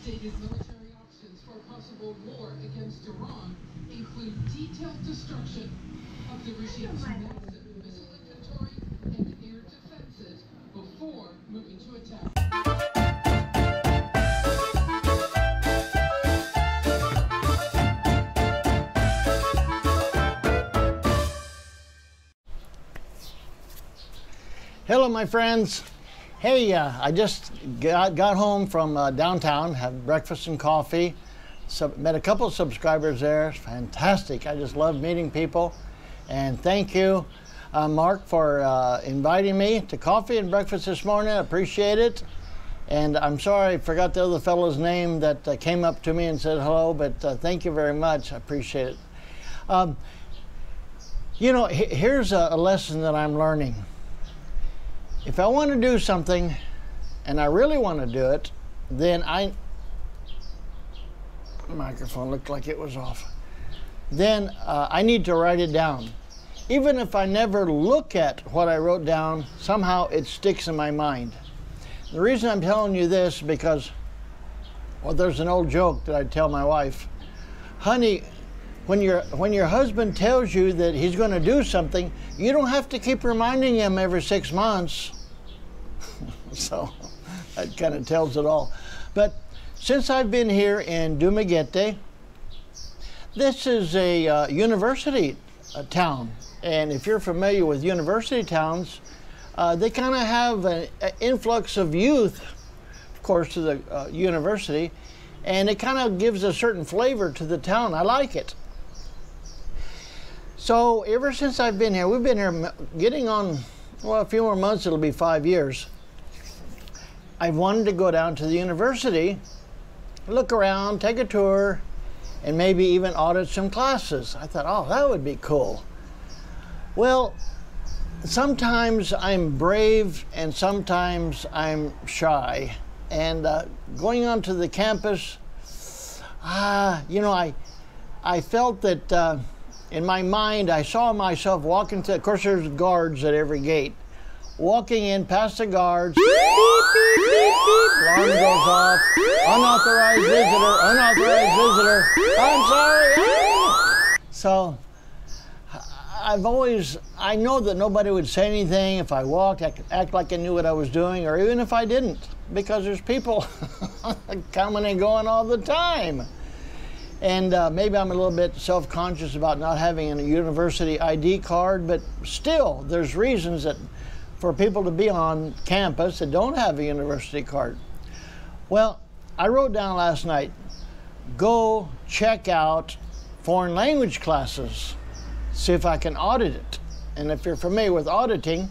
Updated military options for a possible war against Iran include detailed destruction of the regime's massive missile inventory and air defenses before moving to attack. Hello, my friends. Hey, I just got home from downtown, had breakfast and coffee. Met a couple of subscribers there. It's fantastic. I just love meeting people. And thank you, Mark, for inviting me to coffee and breakfast this morning. I appreciate it. And I'm sorry I forgot the other fellow's name that came up to me and said hello, but thank you very much. I appreciate it. You know, here's a lesson that I'm learning. If I want to do something, and I really want to do it, then the microphone looked like it was off. Then I need to write it down. Even if I never look at what I wrote down, somehow it sticks in my mind. The reason I'm telling you this is because, well, there's an old joke that I tell my wife. Honey, when your husband tells you that he's going to do something, you don't have to keep reminding him every 6 months. So that kind of tells it all. But since I've been here in Dumaguete, this is a university town. And if you're familiar with university towns, they kind of have an influx of youth, of course, to the university. And it kind of gives a certain flavor to the town. I like it. So ever since I've been here, we've been here getting on, well, a few more months, it'll be 5 years. I've wanted to go down to the university, look around, take a tour, and maybe even audit some classes. I thought, oh, that would be cool. Well, sometimes I'm brave and sometimes I'm shy. And going onto the campus, you know, I felt that in my mind, I saw myself walking to, of course, there's guards at every gate. Walking in past the guards, beep, beep, beep, beep, alarm goes off, unauthorized visitor, I'm sorry. So I know that nobody would say anything if I walked, act like I knew what I was doing, or even if I didn't, because there's people coming and going all the time. And maybe I'm a little bit self-conscious about not having a university ID card, but still, there's reasons that for people to be on campus that don't have a university card. Well, I wrote down last night, go check out foreign language classes, see if I can audit it. And if you're familiar with auditing,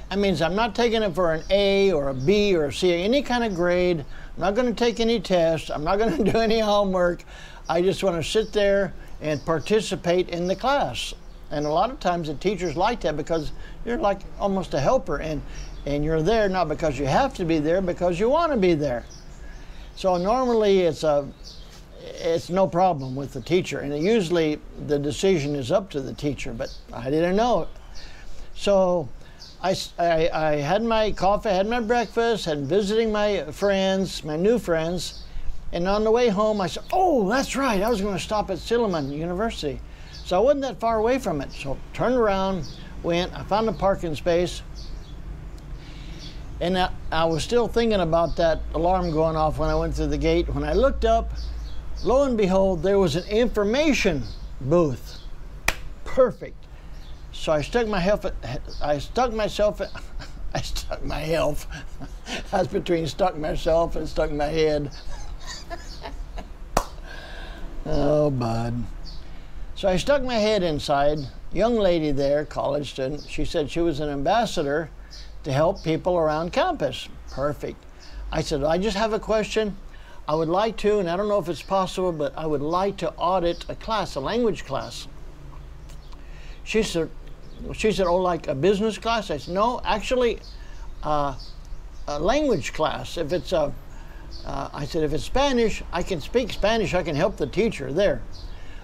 that means I'm not taking it for an A or a B or a C, any kind of grade. I'm not going to take any tests. I'm not going to do any homework. I just want to sit there and participate in the class. And a lot of times the teachers like that because you're like almost a helper, and you're there not because you have to be there, because you want to be there. So normally it's no problem with the teacher, and usually the decision is up to the teacher, but I didn't know it. So I had my coffee, had my breakfast, had visiting my friends, my new friends, and on the way home I said, oh, that's right, I was going to stop at Silliman University. So I wasn't that far away from it. So turned around, went, I found a parking space, and I was still thinking about that alarm going off when I went through the gate. When I looked up, lo and behold, there was an information booth. Perfect. So I stuck my health, I was between stuck myself and stuck my head. Oh, bud. So I stuck my head inside. Young lady there, college student, she said she was an ambassador to help people around campus. Perfect. I said, I just have a question. I would like to, and I don't know if it's possible, but I would like to audit a class, a language class. She said, oh, like a business class? I said, no, actually, a language class. If it's I said, if it's Spanish, I can speak Spanish. I can help the teacher there.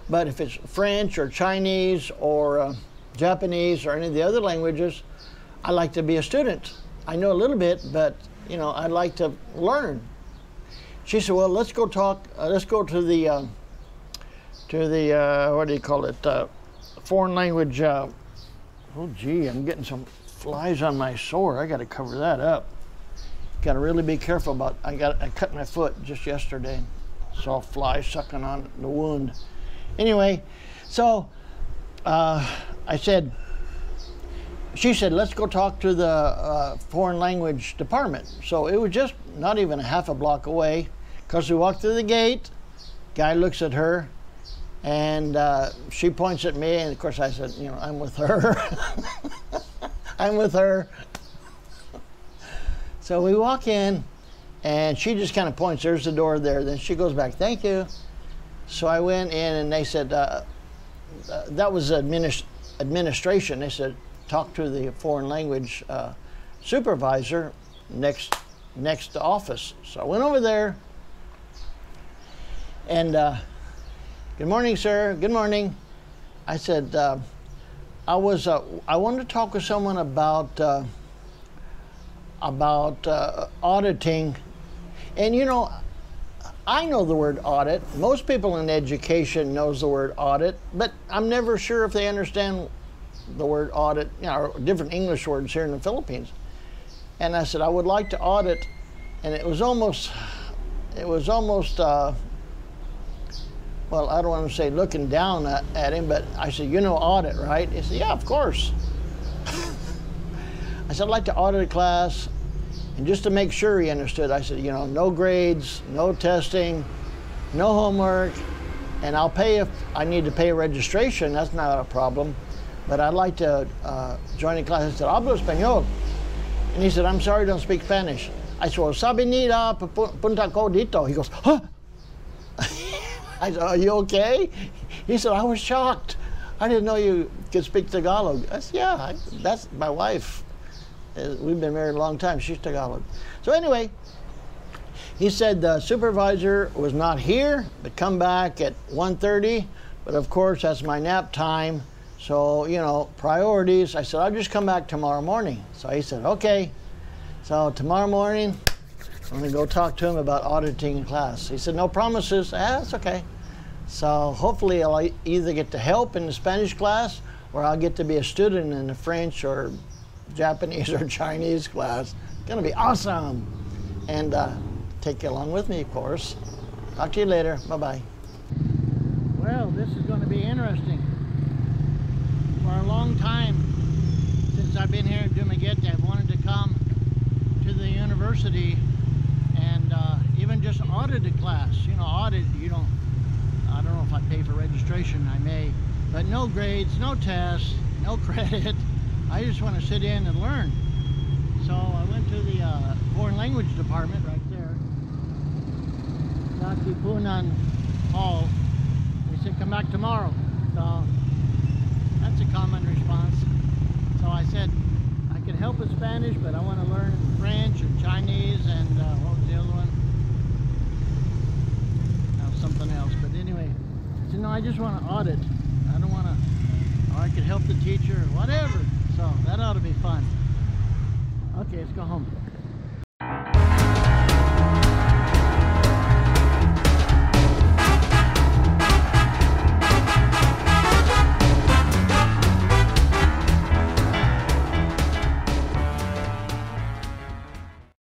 But if it's French or Chinese or Japanese or any of the other languages, I like to be a student. I know a little bit, but you know, I'd like to learn. she said, well, let's go talk, let's go to the what do you call it, foreign language, oh gee, I'm getting some flies on my sore. I got to cover that up. Got to really be careful about, I cut my foot just yesterday. Saw flies sucking on the wound. Anyway, so she said, let's go talk to the foreign language department. So it was just not even a half a block away, because we walked through the gate, guy looks at her, and she points at me, and of course I said, you know, I'm with her. I'm with her. So we walk in, and she just kind of points, there's the door there. Then she goes back, thank you. So I went in, and they said, that was administration. They said, talk to the foreign language supervisor next to office. So I went over there, and good morning, sir. Good morning. I said, I wanted to talk with someone about auditing. And you know, I know the word audit. Most people in education knows the word audit, but I'm never sure if they understand the word audit, you know, or different English words here in the Philippines. And I said, I would like to audit, and it was almost, well, I don't want to say looking down at him, but I said, you know audit, right? He said, yeah, of course. I said, I'd like to audit a class, and just to make sure he understood, I said, you know, no grades, no testing, no homework, and I'll pay if I need to pay registration. That's not a problem. But I'd like to join a class. I said, hablo español. And he said, I'm sorry, I don't speak Spanish. I said, well, sabi nila, punta ko dito. He goes, huh? I said, are you okay? He said, I was shocked. I didn't know you could speak Tagalog. I said, yeah, that's my wife. We've been married a long time. She's Tagalog. So anyway, he said the supervisor was not here, but come back at 1:30. But of course, that's my nap time. So, you know, priorities. I said, I'll just come back tomorrow morning. So he said, okay. So tomorrow morning, I'm going to go talk to him about auditing in class. He said, no promises. That's okay. So hopefully I'll either get to help in the Spanish class, or I'll get to be a student in the French or Japanese or Chinese class. It's going to be awesome. And take you along with me, of course. Talk to you later. Bye-bye. Well, this is going to be interesting. For a long time, since I've been here in Dumaguete, I've wanted to come to the university and even just audit a class. You know, audit, you don't, I don't know if I pay for registration, I may, but no grades, no tests, no credit. I just want to sit in and learn. So I went to the foreign language department right there, Punan Hall. They said, come back tomorrow. So that's a common response. So I said, I can help with Spanish, but I want to learn French and Chinese and what was the other one? That was something else. But anyway, I said, no, I just want to audit. I don't want to, or I could help the teacher, whatever. So that ought to be fun. Okay, let's go home.